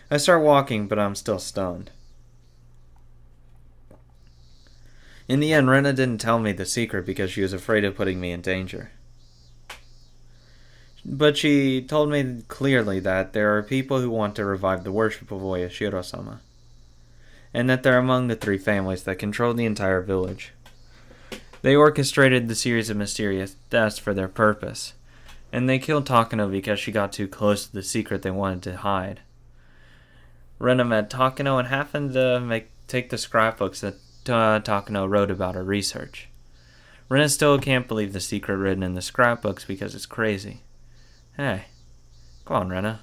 I start walking, but I'm still stunned. In the end, Rena didn't tell me the secret because she was afraid of putting me in danger. But she told me clearly that there are people who want to revive the worship of Oyashiro-sama, and that they're among the 3 families that control the entire village. They orchestrated the series of mysterious deaths for their purpose, and they killed Takano because she got too close to the secret they wanted to hide. Rena met Takano and happened to take the scrapbooks that Takano wrote about her research. Rena still can't believe the secret written in the scrapbooks because it's crazy. Hey, come on, Rena.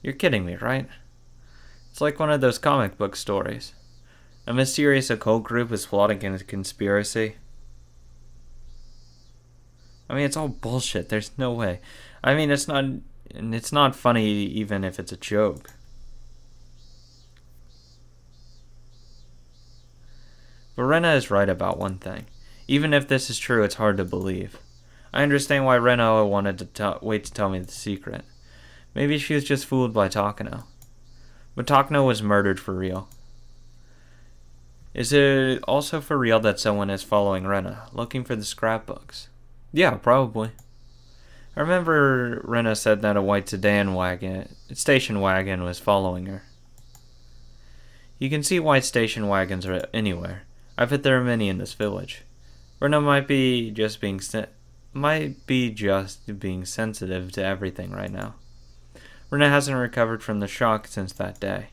You're kidding me, right? It's like one of those comic book stories. A mysterious occult group is plotting a conspiracy. I mean, it's all bullshit. There's no way. I mean, it's not funny even if it's a joke. But Rena is right about one thing. Even if this is true, it's hard to believe. I understand why Rena wanted to wait to tell me the secret. Maybe she was just fooled by Takano. But Takano was murdered for real. Is it also for real that someone is following Rena, looking for the scrapbooks? Yeah, probably. I remember Rena said that a white station wagon was following her. You can see white station wagons anywhere. I bet there are many in this village. Rena might be just being sensitive to everything right now. Rena hasn't recovered from the shock since that day.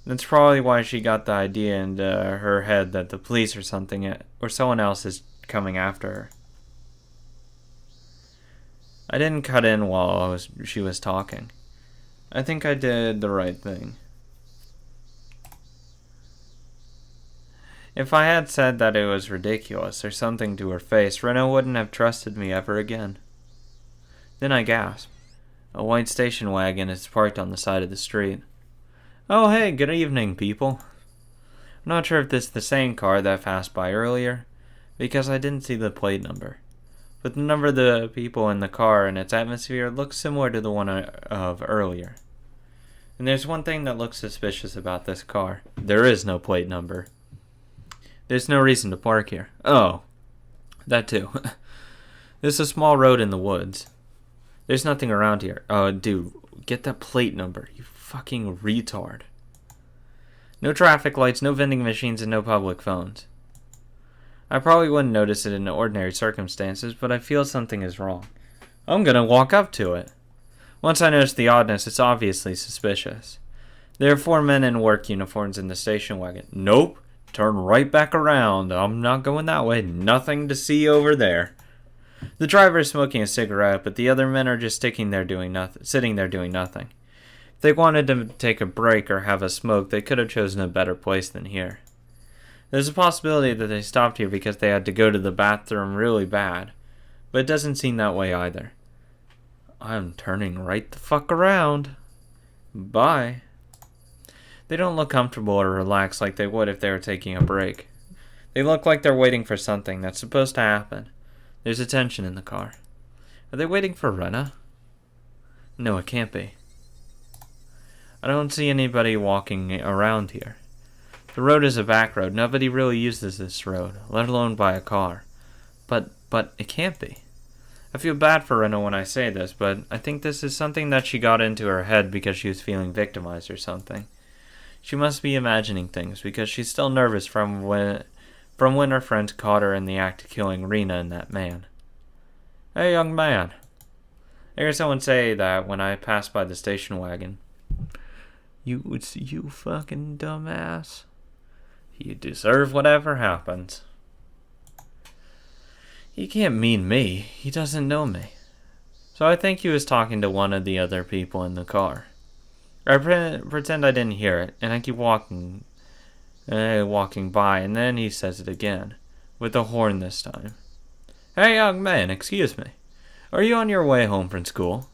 That's probably why she got the idea into her head that the police or someone else is coming after her. I didn't cut in while she was talking. I think I did the right thing. If I had said that it was ridiculous or something to her face, Rena wouldn't have trusted me ever again. Then I gasped. A white station wagon is parked on the side of the street. Oh hey, good evening, people. I'm not sure if this is the same car that passed by earlier, because I didn't see the plate number. But the number of the people in the car and its atmosphere looks similar to the one of earlier. And there's one thing that looks suspicious about this car. There is no plate number. There's no reason to park here. Oh, that too. There's a small road in the woods. There's nothing around here. Oh, dude, get that plate number, you fucking retard. No traffic lights, no vending machines, and no public phones. I probably wouldn't notice it in ordinary circumstances, but I feel something is wrong. I'm gonna walk up to it. Once I notice the oddness, it's obviously suspicious. There are 4 men in work uniforms in the station wagon. Nope. Turn right back around. I'm not going that way. Nothing to see over there. The driver is smoking a cigarette, but the other men are just sitting there doing nothing. If they wanted to take a break or have a smoke, they could have chosen a better place than here. There's a possibility that they stopped here because they had to go to the bathroom really bad, but it doesn't seem that way either. I'm turning right the fuck around. Bye. They don't look comfortable or relaxed like they would if they were taking a break. They look like they're waiting for something that's supposed to happen. There's a tension in the car. Are they waiting for Rena? No, it can't be. I don't see anybody walking around here. The road is a back road. Nobody really uses this road, let alone by a car. But it can't be. I feel bad for Rena when I say this, but I think this is something that she got into her head because she was feeling victimized or something. She must be imagining things because she's still nervous from when her friends caught her in the act of killing Rena and that man. Hey, young man. I hear someone say that when I passed by the station wagon. You fucking dumbass. You deserve whatever happens. He can't mean me. He doesn't know me. So I think he was talking to one of the other people in the car. I pretend I didn't hear it, and I keep walking by, and then he says it again, with a horn this time. Hey, young man, excuse me. Are you on your way home from school?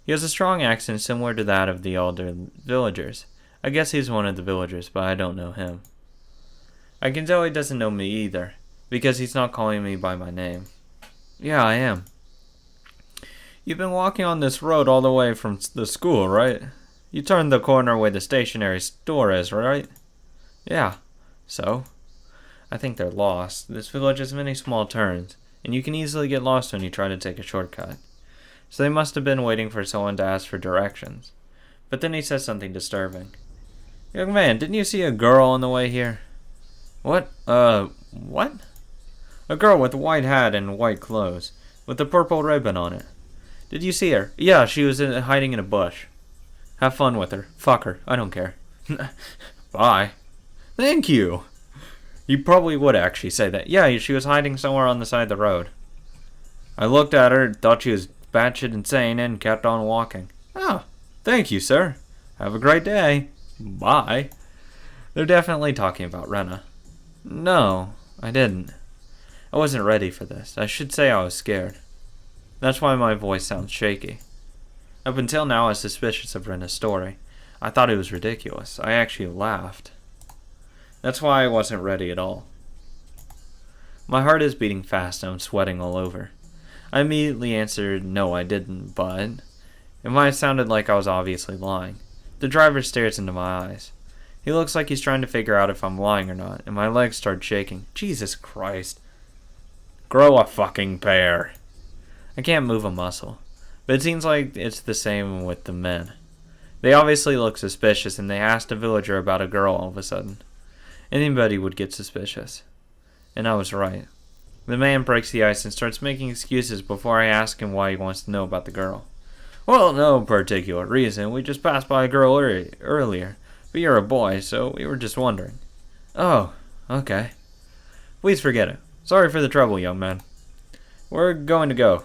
He has a strong accent similar to that of the older villagers. I guess he's one of the villagers, but I don't know him. I can tell he doesn't know me either, because he's not calling me by my name. Yeah, I am. You've been walking on this road all the way from the school, right? You turned the corner where the stationery store is, right? Yeah. So? I think they're lost. This village has many small turns, and you can easily get lost when you try to take a shortcut. So they must have been waiting for someone to ask for directions. But then he says something disturbing. Young man, didn't you see a girl on the way here? What? What? A girl with a white hat and white clothes, with a purple ribbon on it. Did you see her? Yeah, she was hiding in a bush. Have fun with her. Fuck her. I don't care. Bye. Thank you. You probably would actually say that. Yeah, she was hiding somewhere on the side of the road. I looked at her, thought she was batshit insane, and kept on walking. Oh, thank you, sir. Have a great day. Bye. They're definitely talking about Rena. No, I didn't. I wasn't ready for this. I should say I was scared. That's why my voice sounds shaky. Up until now, I was suspicious of Rena's story. I thought it was ridiculous. I actually laughed. That's why I wasn't ready at all. My heart is beating fast and I'm sweating all over. I immediately answered, no, I didn't, but it might have sounded like I was obviously lying. The driver stares into my eyes. He looks like he's trying to figure out if I'm lying or not, and my legs start shaking. Jesus Christ. Grow a fucking pair. I can't move a muscle, but it seems like it's the same with the men. They obviously look suspicious, and they asked a villager about a girl all of a sudden. Anybody would get suspicious. And I was right. The man breaks the ice and starts making excuses before I ask him why he wants to know about the girl. Well, no particular reason. We just passed by a girl earlier. But you're a boy, so we were just wondering. Oh, okay. Please forget it. Sorry for the trouble, young man. We're going to go.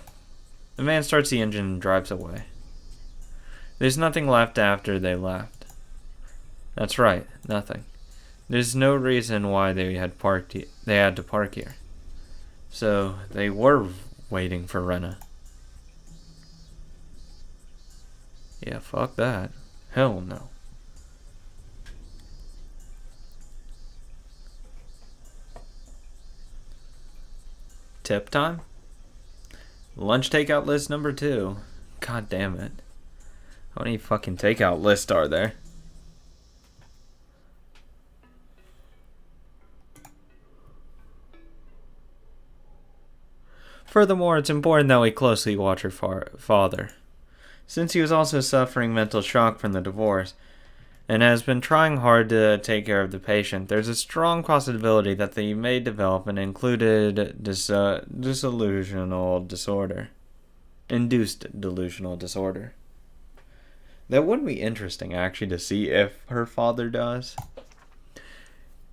The man starts the engine and drives away. There's nothing left after they left. That's right, nothing. There's no reason why they had to park here. So they were waiting for Rena. Yeah, fuck that. Hell no. Tip time? Lunch takeout list number 2. God damn it. How many fucking takeout lists are there? Furthermore, it's important that we closely watch her father. Since he was also suffering mental shock from the divorce, and has been trying hard to take care of the patient, there's a strong possibility that they may develop an induced delusional disorder. That would be interesting, actually, to see if her father does.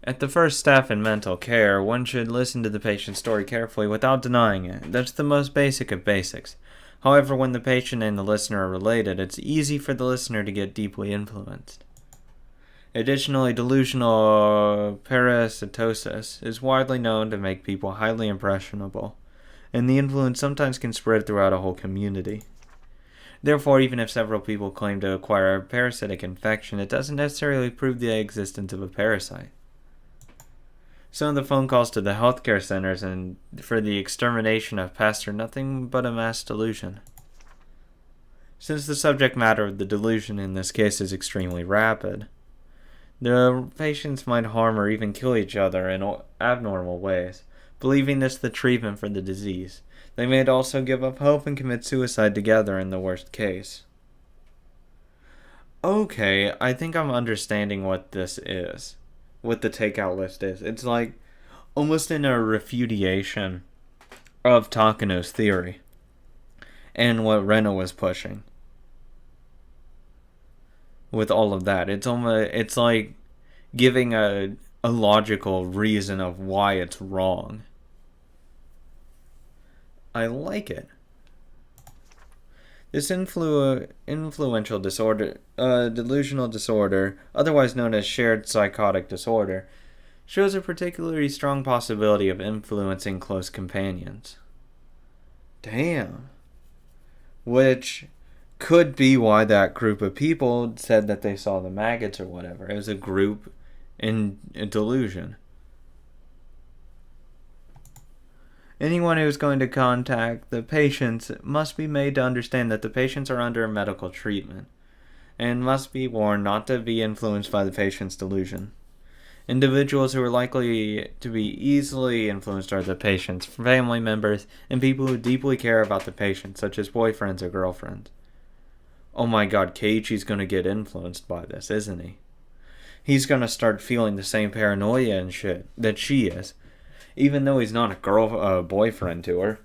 At the first step in mental care, one should listen to the patient's story carefully without denying it. That's the most basic of basics. However, when the patient and the listener are related, it's easy for the listener to get deeply influenced. Additionally, delusional parasitosis is widely known to make people highly impressionable, and the influence sometimes can spread throughout a whole community. Therefore, even if several people claim to acquire a parasitic infection, it doesn't necessarily prove the existence of a parasite. Some of the phone calls to the healthcare centers and for the extermination of pests are nothing but a mass delusion. Since the subject matter of the delusion in this case is extremely rapid, the patients might harm or even kill each other in abnormal ways, believing this the treatment for the disease. They may also give up hope and commit suicide together in the worst case. Okay, I think I'm understanding what this is. What the takeout list is. It's like almost in a refutation of Takano's theory and what Rena was pushing. With all of that, it's like giving a logical reason of why it's wrong. I like it. This influential disorder, delusional disorder, otherwise known as shared psychotic disorder, shows a particularly strong possibility of influencing close companions. Damn. Which could be why that group of people said that they saw the maggots or whatever. It was a group in a delusion. Anyone who is going to contact the patients must be made to understand that the patients are under medical treatment. and must be warned not to be influenced by the patient's delusion. Individuals who are likely to be easily influenced are the patient's family members and people who deeply care about the patient, such as boyfriends or girlfriends. Oh my god, Keiichi's gonna get influenced by this, isn't he? He's gonna start feeling the same paranoia and shit that she is. Even though he's not a boyfriend to her.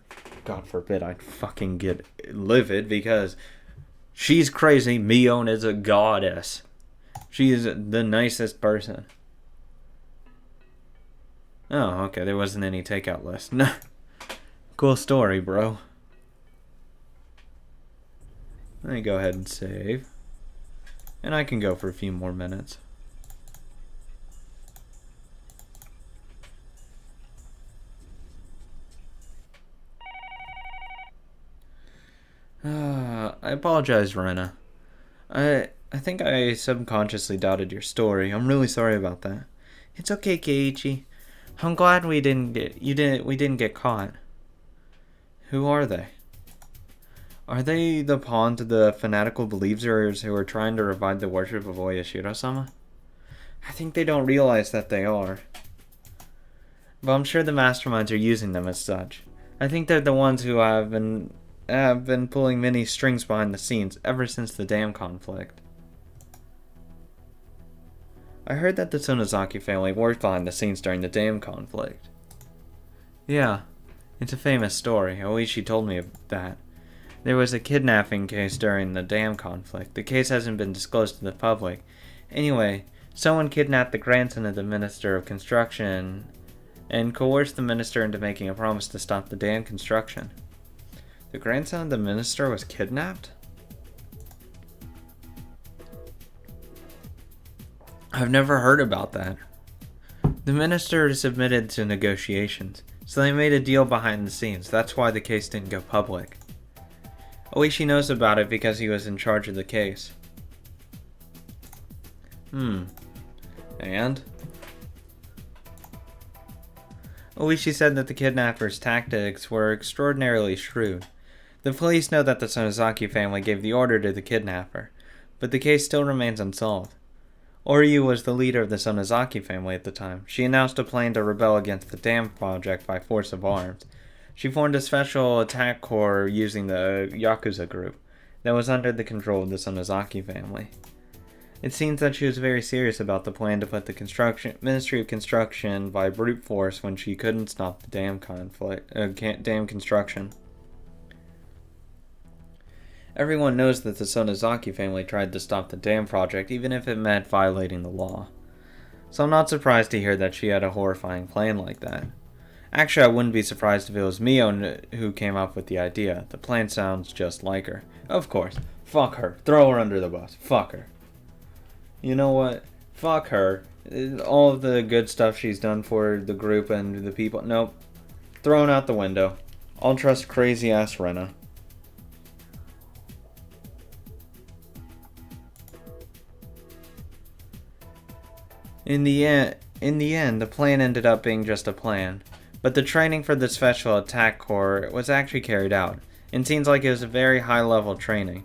God forbid I'd fucking get livid because she's crazy. Mion is a goddess. She is the nicest person. Oh, okay, there wasn't any takeout list. Cool story, bro. Let me go ahead and save. And I can go for a few more minutes. I apologize, Rena. I think I subconsciously doubted your story. I'm really sorry about that. It's okay, Keiichi. I'm glad we didn't get caught. Who are they? Are they the pawn to the fanatical believers who are trying to revive the worship of Oyashiro-sama? I think they don't realize that they are. But I'm sure the masterminds are using them as such. I think they're the ones who have been pulling many strings behind the scenes ever since the dam conflict. I heard that the Sonozaki family worked behind the scenes during the dam conflict. Yeah, it's a famous story. Oishi told me that. There was a kidnapping case during the dam conflict. The case hasn't been disclosed to the public. Anyway, someone kidnapped the grandson of the Minister of Construction and coerced the minister into making a promise to stop the dam construction. The grandson of the minister was kidnapped? I've never heard about that. The minister submitted to negotiations, so they made a deal behind the scenes. That's why the case didn't go public. Oishi knows about it because he was in charge of the case. And? Oishi said that the kidnappers' tactics were extraordinarily shrewd. The police know that the Sonozaki family gave the order to the kidnapper, but the case still remains unsolved. Oryu was the leader of the Sonozaki family at the time. She announced a plan to rebel against the dam project by force of arms. She formed a special attack corps using the Yakuza group that was under the control of the Sonozaki family. It seems that she was very serious about the plan to put the Ministry of Construction by brute force when she couldn't stop the dam construction. Everyone knows that the Sonozaki family tried to stop the dam project even if it meant violating the law. So I'm not surprised to hear that she had a horrifying plan like that. Actually, I wouldn't be surprised if it was Mion who came up with the idea. The plan sounds just like her. Of course. Fuck her. Throw her under the bus. Fuck her. You know what? Fuck her. All of the good stuff she's done for the group and the people. Nope. Thrown out the window. I'll trust crazy ass Rena. In the end, the plan ended up being just a plan. But the training for the Special Attack Corps was actually carried out. It seems like it was a very high-level training.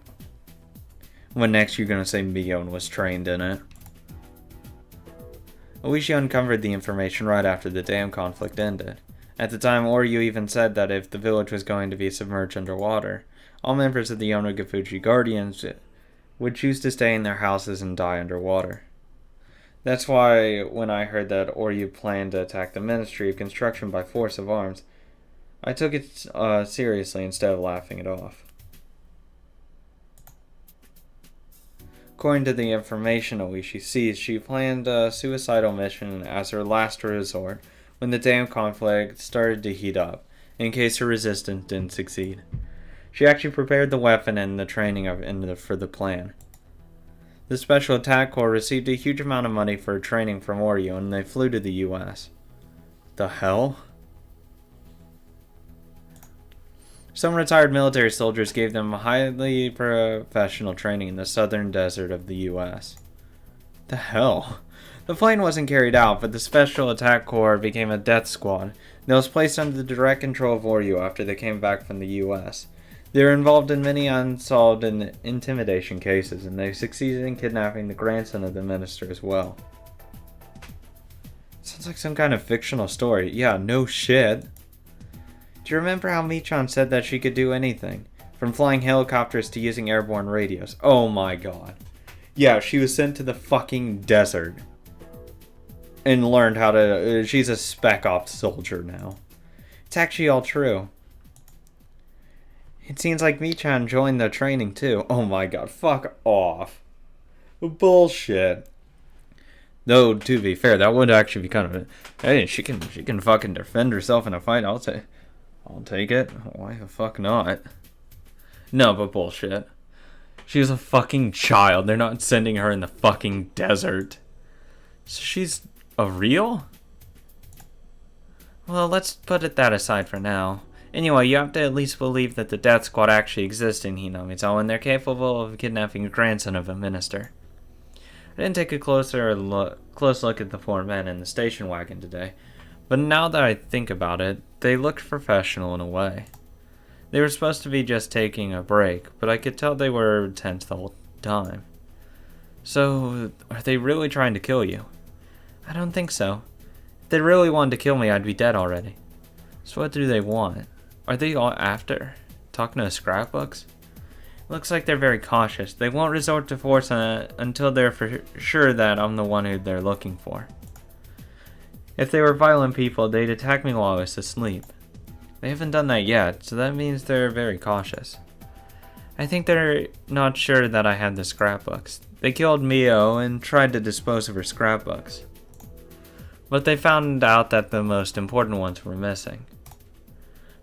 When next you're gonna say Mion was trained in it? Oishi uncovered the information right after the dam conflict ended. At the time, Oryu even said that if the village was going to be submerged underwater, all members of the Onogafuji Guardians would choose to stay in their houses and die underwater. That's why when I heard that Oryu planned to attack the Ministry of Construction by force of arms, I took it seriously instead of laughing it off. According to the information Oishi sees, she planned a suicidal mission as her last resort when the dam conflict started to heat up, in case her resistance didn't succeed. She actually prepared the weapon and the training for the plan. The Special Attack Corps received a huge amount of money for training from Oryu, and they flew to the US. The hell? Some retired military soldiers gave them highly professional training in the southern desert of the US. The hell? The plan wasn't carried out, but the Special Attack Corps became a death squad that was placed under the direct control of Oryu after they came back from the US. They're involved in many unsolved and intimidation cases, and they succeeded in kidnapping the grandson of the minister as well. Sounds like some kind of fictional story. Yeah, no shit. Do you remember how Michan said that she could do anything? From flying helicopters to using airborne radios. Oh my god. Yeah, she was sent to the fucking desert. And learned how to... she's a spec ops soldier now. It's actually all true. It seems like Michan joined the training too. Oh my god, fuck off. Bullshit. Though, to be fair, that would actually be kind of... hey, she can fucking defend herself in a fight. I'll take it. Why the fuck not? No, but bullshit. She's a fucking child. They're not sending her in the fucking desert. So she's a real? Well, let's put that aside for now. Anyway, you have to at least believe that the Death Squad actually exists in Hinamizawa, and they're capable of kidnapping a grandson of a minister. I didn't take a close look at the four men in the station wagon today, but now that I think about it, they looked professional in a way. They were supposed to be just taking a break, but I could tell they were tense the whole time. So, are they really trying to kill you? I don't think so. If they really wanted to kill me, I'd be dead already. So what do they want? Are they all after? Talking to scrapbooks? Looks like they're very cautious. They won't resort to force until they're for sure that I'm the one who they're looking for. If they were violent people, they'd attack me while I was asleep. They haven't done that yet, so that means they're very cautious. I think they're not sure that I had the scrapbooks. They killed Mio and tried to dispose of her scrapbooks. But they found out that the most important ones were missing.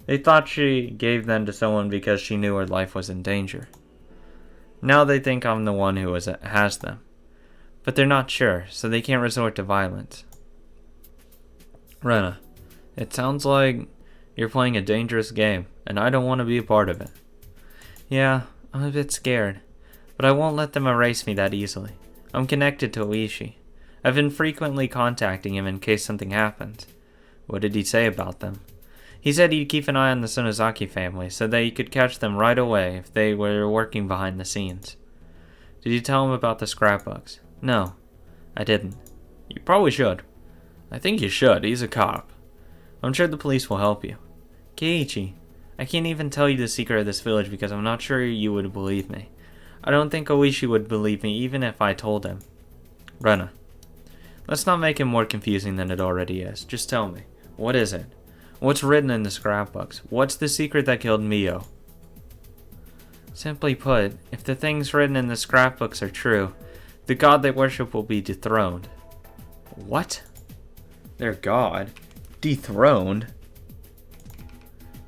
They thought she gave them to someone because she knew her life was in danger. Now they think I'm the one who has them. But they're not sure, so they can't resort to violence. Rena, it sounds like you're playing a dangerous game, and I don't want to be a part of it. Yeah, I'm a bit scared, but I won't let them erase me that easily. I'm connected to Oishi. I've been frequently contacting him in case something happens. What did he say about them? He said he'd keep an eye on the Sonozaki family so that he could catch them right away if they were working behind the scenes. Did you tell him about the scrapbooks? No, I didn't. You probably should. I think you should. He's a cop. I'm sure the police will help you. Keiichi, I can't even tell you the secret of this village because I'm not sure you would believe me. I don't think Oishi would believe me even if I told him. Rena, let's not make it more confusing than it already is. Just tell me. What is it? What's written in the scrapbooks? What's the secret that killed Mio? Simply put, if the things written in the scrapbooks are true, the god they worship will be dethroned. What? Their god? Dethroned?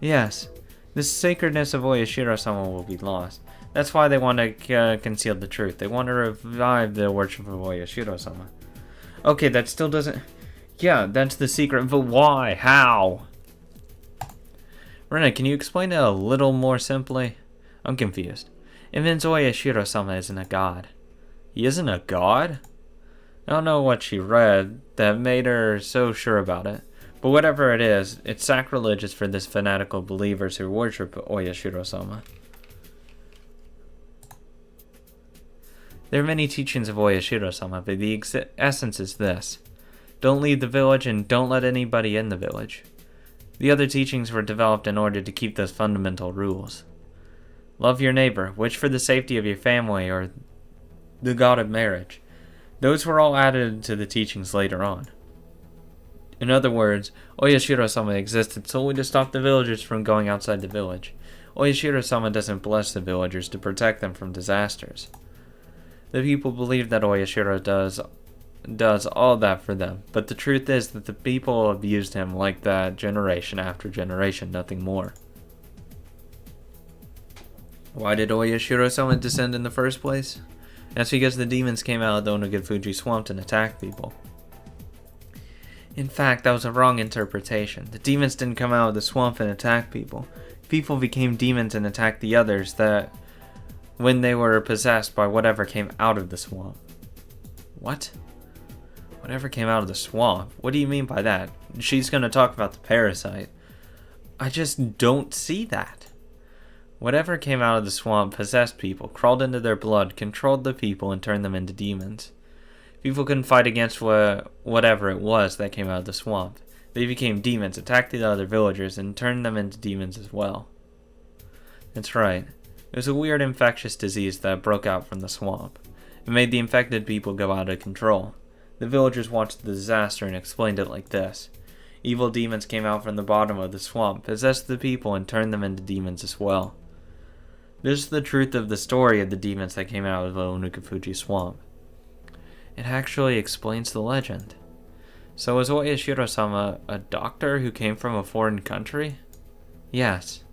Yes. The sacredness of Oyashiro-sama will be lost. That's why they want to conceal the truth. They want to revive the worship of Oyashiro-sama. Okay, that still doesn't... Yeah, that's the secret, but why? How? Rena, can you explain it a little more simply? I'm confused. It means Oyashiro-sama isn't a god. He isn't a god? I don't know what she read that made her so sure about it. But whatever it is, it's sacrilegious for this fanatical believers who worship Oyashiro-sama. There are many teachings of Oyashiro-sama, but the essence is this. Don't leave the village and don't let anybody in the village. The other teachings were developed in order to keep those fundamental rules. Love your neighbor, wish for the safety of your family, or the god of marriage. Those were all added to the teachings later on. In other words, Oyashiro-sama existed solely to stop the villagers from going outside the village. Oyashiro-sama doesn't bless the villagers to protect them from disasters. The people believe that Oyashiro does all that for them, but the truth is that the people abused him like that generation after generation, nothing more. Why did Oyashiro-sama descend in the first place? That's because the demons came out of the Onogafuji swamp and attacked people. In fact, that was a wrong interpretation. The demons didn't come out of the swamp and attack people. People became demons and attacked the others that when they were possessed by whatever came out of the swamp. What? Whatever came out of the swamp? What do you mean by that? She's going to talk about the parasite. I just don't see that. Whatever came out of the swamp possessed people, crawled into their blood, controlled the people, and turned them into demons. People couldn't fight against whatever it was that came out of the swamp. They became demons, attacked the other villagers, and turned them into demons as well. That's right. It was a weird infectious disease that broke out from the swamp. It made the infected people go out of control. The villagers watched the disaster and explained it like this. Evil demons came out from the bottom of the swamp, possessed the people, and turned them into demons as well. This is the truth of the story of the demons that came out of the Onukafuji swamp. It actually explains the legend. So was Oyashiro-sama a doctor who came from a foreign country? Yes.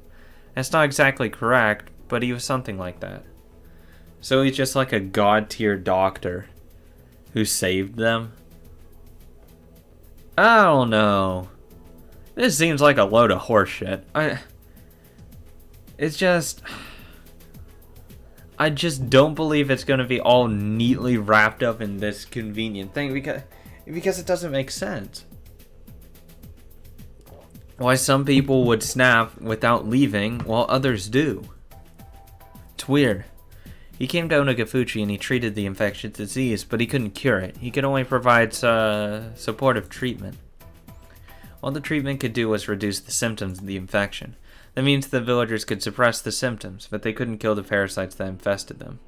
That's not exactly correct, but he was something like that. So he's just like a god-tier doctor who saved them? I don't know. This seems like a load of horseshit. I just don't believe it's going to be all neatly wrapped up in this convenient thing because it doesn't make sense. Why some people would snap without leaving while others do. It's weird. He came to Onukafuji and he treated the infectious disease, but he couldn't cure it. He could only provide supportive treatment. All the treatment could do was reduce the symptoms of the infection. That means the villagers could suppress the symptoms, but they couldn't kill the parasites that infested them.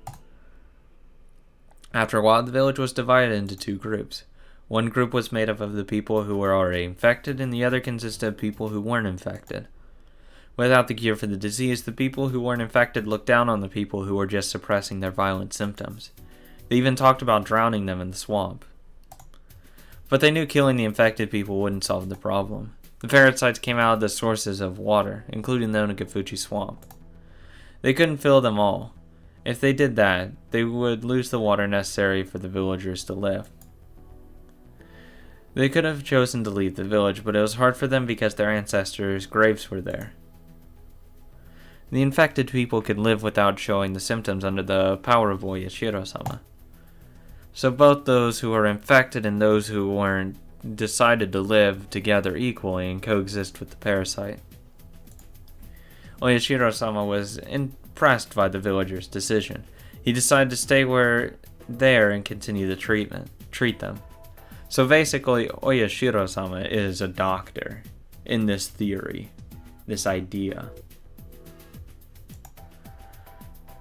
After a while, the village was divided into two groups. One group was made up of the people who were already infected, and the other consisted of people who weren't infected. Without the cure for the disease, the people who weren't infected looked down on the people who were just suppressing their violent symptoms. They even talked about drowning them in the swamp. But they knew killing the infected people wouldn't solve the problem. The parasites came out of the sources of water, including the Onukafuji swamp. They couldn't fill them all. If they did that, they would lose the water necessary for the villagers to live. They could have chosen to leave the village, but it was hard for them because their ancestors' graves were there. The infected people could live without showing the symptoms under the power of Oyashiro-sama. So both those who were infected and those who weren't decided to live together equally and coexist with the parasite. Oyashiro-sama was impressed by the villagers' decision. He decided to stay there and continue the treat them. So basically, Oyashiro-sama is a doctor in this theory, this idea.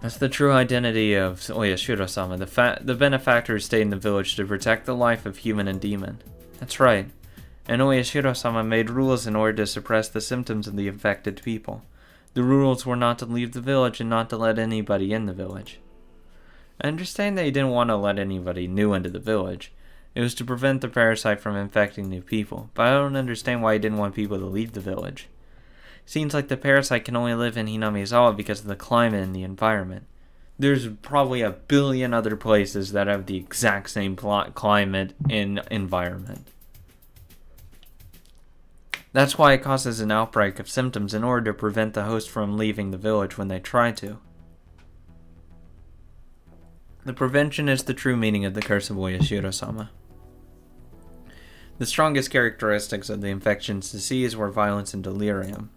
That's the true identity of Oyashiro-sama, the benefactor who stayed in the village to protect the life of human and demon. That's right. And Oyashiro-sama made rules in order to suppress the symptoms of the infected people. The rules were not to leave the village and not to let anybody in the village. I understand that he didn't want to let anybody new into the village. It was to prevent the parasite from infecting new people, but I don't understand why he didn't want people to leave the village. Seems like the parasite can only live in Hinamizawa because of the climate and the environment. There's probably a billion other places that have the exact same climate and environment. That's why it causes an outbreak of symptoms in order to prevent the host from leaving the village when they try to. The prevention is the true meaning of the curse of Oyashiro-sama. The strongest characteristics of the infection's disease were violence and delirium.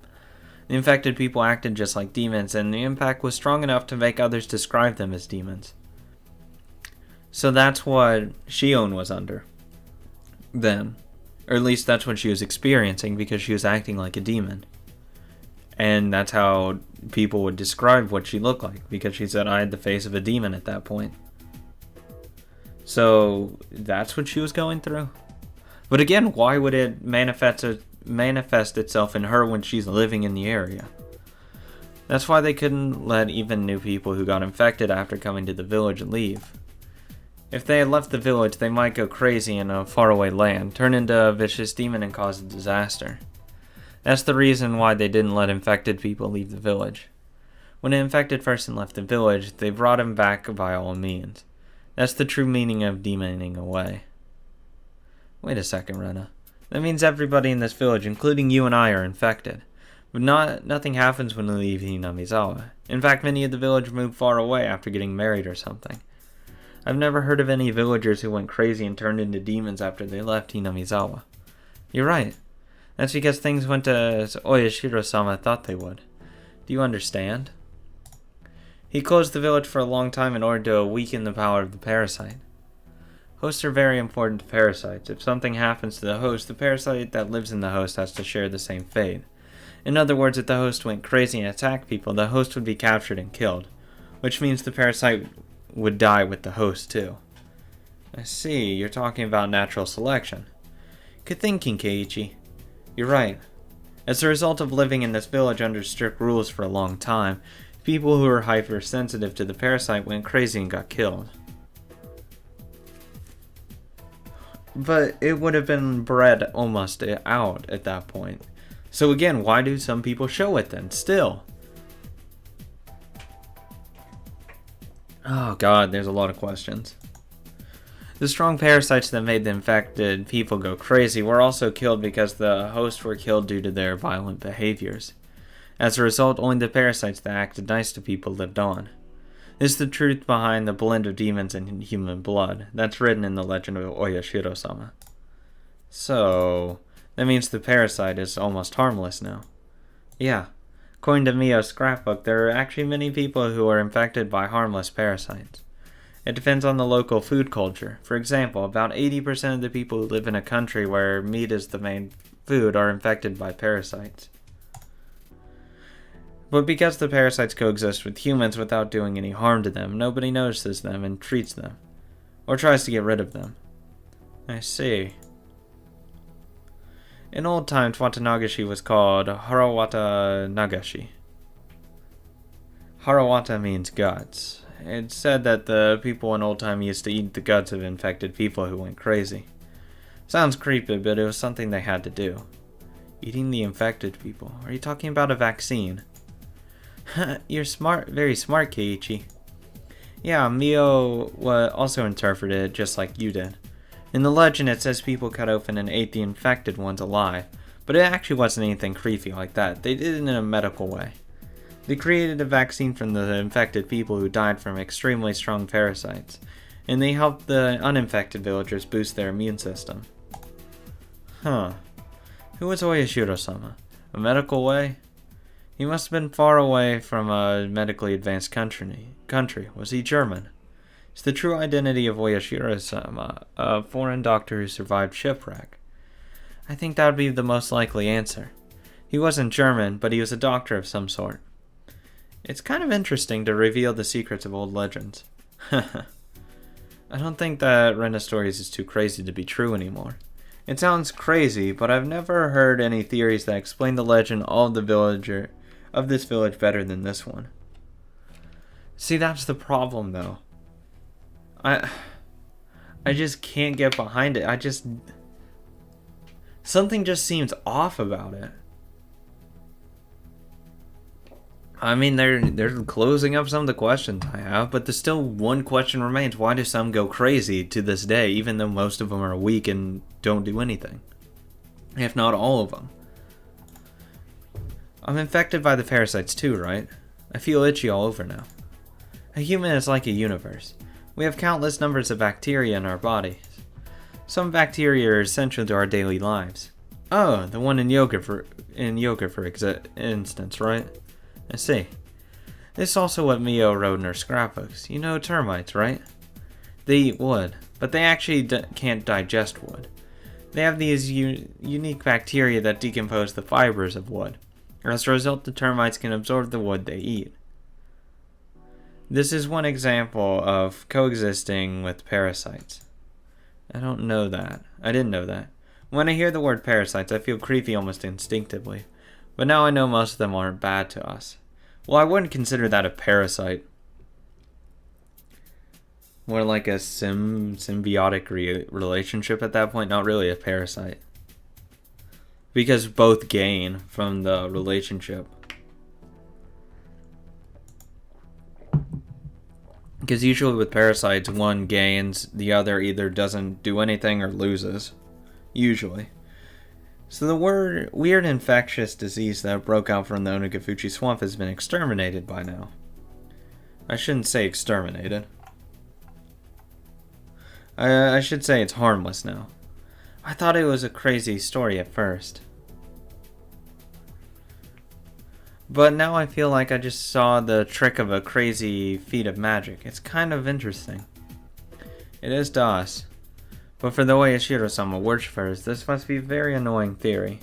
The infected people acted just like demons, and the impact was strong enough to make others describe them as demons. So that's what Shion was under then. Or at least that's what she was experiencing because she was acting like a demon. And that's how people would describe what she looked like, because she said, I had the face of a demon at that point. So that's what she was going through. But again, why would it manifest itself in her when she's living in the area? That's why they couldn't let even new people who got infected after coming to the village leave. If they had left the village, they might go crazy in a faraway land, turn into a vicious demon and cause a disaster. That's the reason why they didn't let infected people leave the village. When an infected person left the village, they brought him back by all means. That's the true meaning of demoning away. Wait a second, Rena. That means everybody in this village, including you and I, are infected. But nothing happens when we leave Hinamizawa. In fact, many of the village moved far away after getting married or something. I've never heard of any villagers who went crazy and turned into demons after they left Hinamizawa. You're right. That's because things went as Oyashiro-sama thought they would. Do you understand? He closed the village for a long time in order to weaken the power of the parasite. Hosts are very important to parasites. If something happens to the host, the parasite that lives in the host has to share the same fate. In other words, if the host went crazy and attacked people, the host would be captured and killed, which means the parasite would die with the host too. I see, you're talking about natural selection. Good thinking, Keiichi. You're right. As a result of living in this village under strict rules for a long time, people who were hypersensitive to the parasite went crazy and got killed. But it would have been bred almost out at that point. So again, why do some people show it then, still? Oh god, there's a lot of questions. The strong parasites that made the infected people go crazy were also killed because the hosts were killed due to their violent behaviors. As a result, only the parasites that acted nice to people lived on. This is the truth behind the blend of demons and human blood. That's written in the legend of Oyashiro-sama. So, that means the parasite is almost harmless now. Yeah. According to Mio's scrapbook, there are actually many people who are infected by harmless parasites. It depends on the local food culture. For example, about 80% of the people who live in a country where meat is the main food are infected by parasites. But because the parasites coexist with humans without doing any harm to them, nobody notices them and treats them, or tries to get rid of them. I see. In old times, Watanagashi was called Harawata Nagashi. Harawata means guts. It's said that the people in old time used to eat the guts of infected people who went crazy. Sounds creepy, but it was something they had to do. Eating the infected people. Are you talking about a vaccine? You're smart, very smart, Keiichi. Yeah, Mio also interpreted it just like you did. In the legend, it says people cut open and ate the infected ones alive, but it actually wasn't anything creepy like that. They did it in a medical way. They created a vaccine from the infected people who died from extremely strong parasites, and they helped the uninfected villagers boost their immune system. Huh. Who was Oyashiro-sama? A medical way? He must have been far away from a medically advanced country. Was he German? Is the true identity of Oyashiro-sama a foreign doctor who survived shipwreck? I think that would be the most likely answer. He wasn't German, but he was a doctor of some sort. It's kind of interesting to reveal the secrets of old legends. I don't think that Rena Stories is too crazy to be true anymore. It sounds crazy, but I've never heard any theories that explain the legend of this village better than this one. See, that's the problem, though. I just can't get behind it. Something just seems off about it. I mean, they're closing up some of the questions I have, but there's still one question remains. Why do some go crazy to this day, even though most of them are weak and don't do anything? If not all of them. I'm infected by the parasites too, right? I feel itchy all over now. A human is like a universe. We have countless numbers of bacteria in our bodies. Some bacteria are essential to our daily lives. Oh, the one in yogurt for instance, right? I see. This is also what Mio wrote in her scrapbooks. You know termites, right? They eat wood, but they actually can't digest wood. They have these unique bacteria that decompose the fibers of wood. As a result, the termites can absorb the wood they eat. This is one example of coexisting with parasites. I didn't know that. When I hear the word parasites, I feel creepy almost instinctively. But now I know most of them aren't bad to us. Well, I wouldn't consider that a parasite. More like a symbiotic relationship at that point, not really a parasite. Because both gain from the relationship. Because usually with parasites, one gains, the other either doesn't do anything or loses. Usually. So the weird infectious disease that broke out from the Onagafuchi swamp has been exterminated by now. I shouldn't say exterminated. I should say it's harmless now. I thought it was a crazy story at first. But now I feel like I just saw the trick of a crazy feat of magic. It's kind of interesting. It is to us. But for the way Ishiro-sama worshippers, this must be a very annoying theory.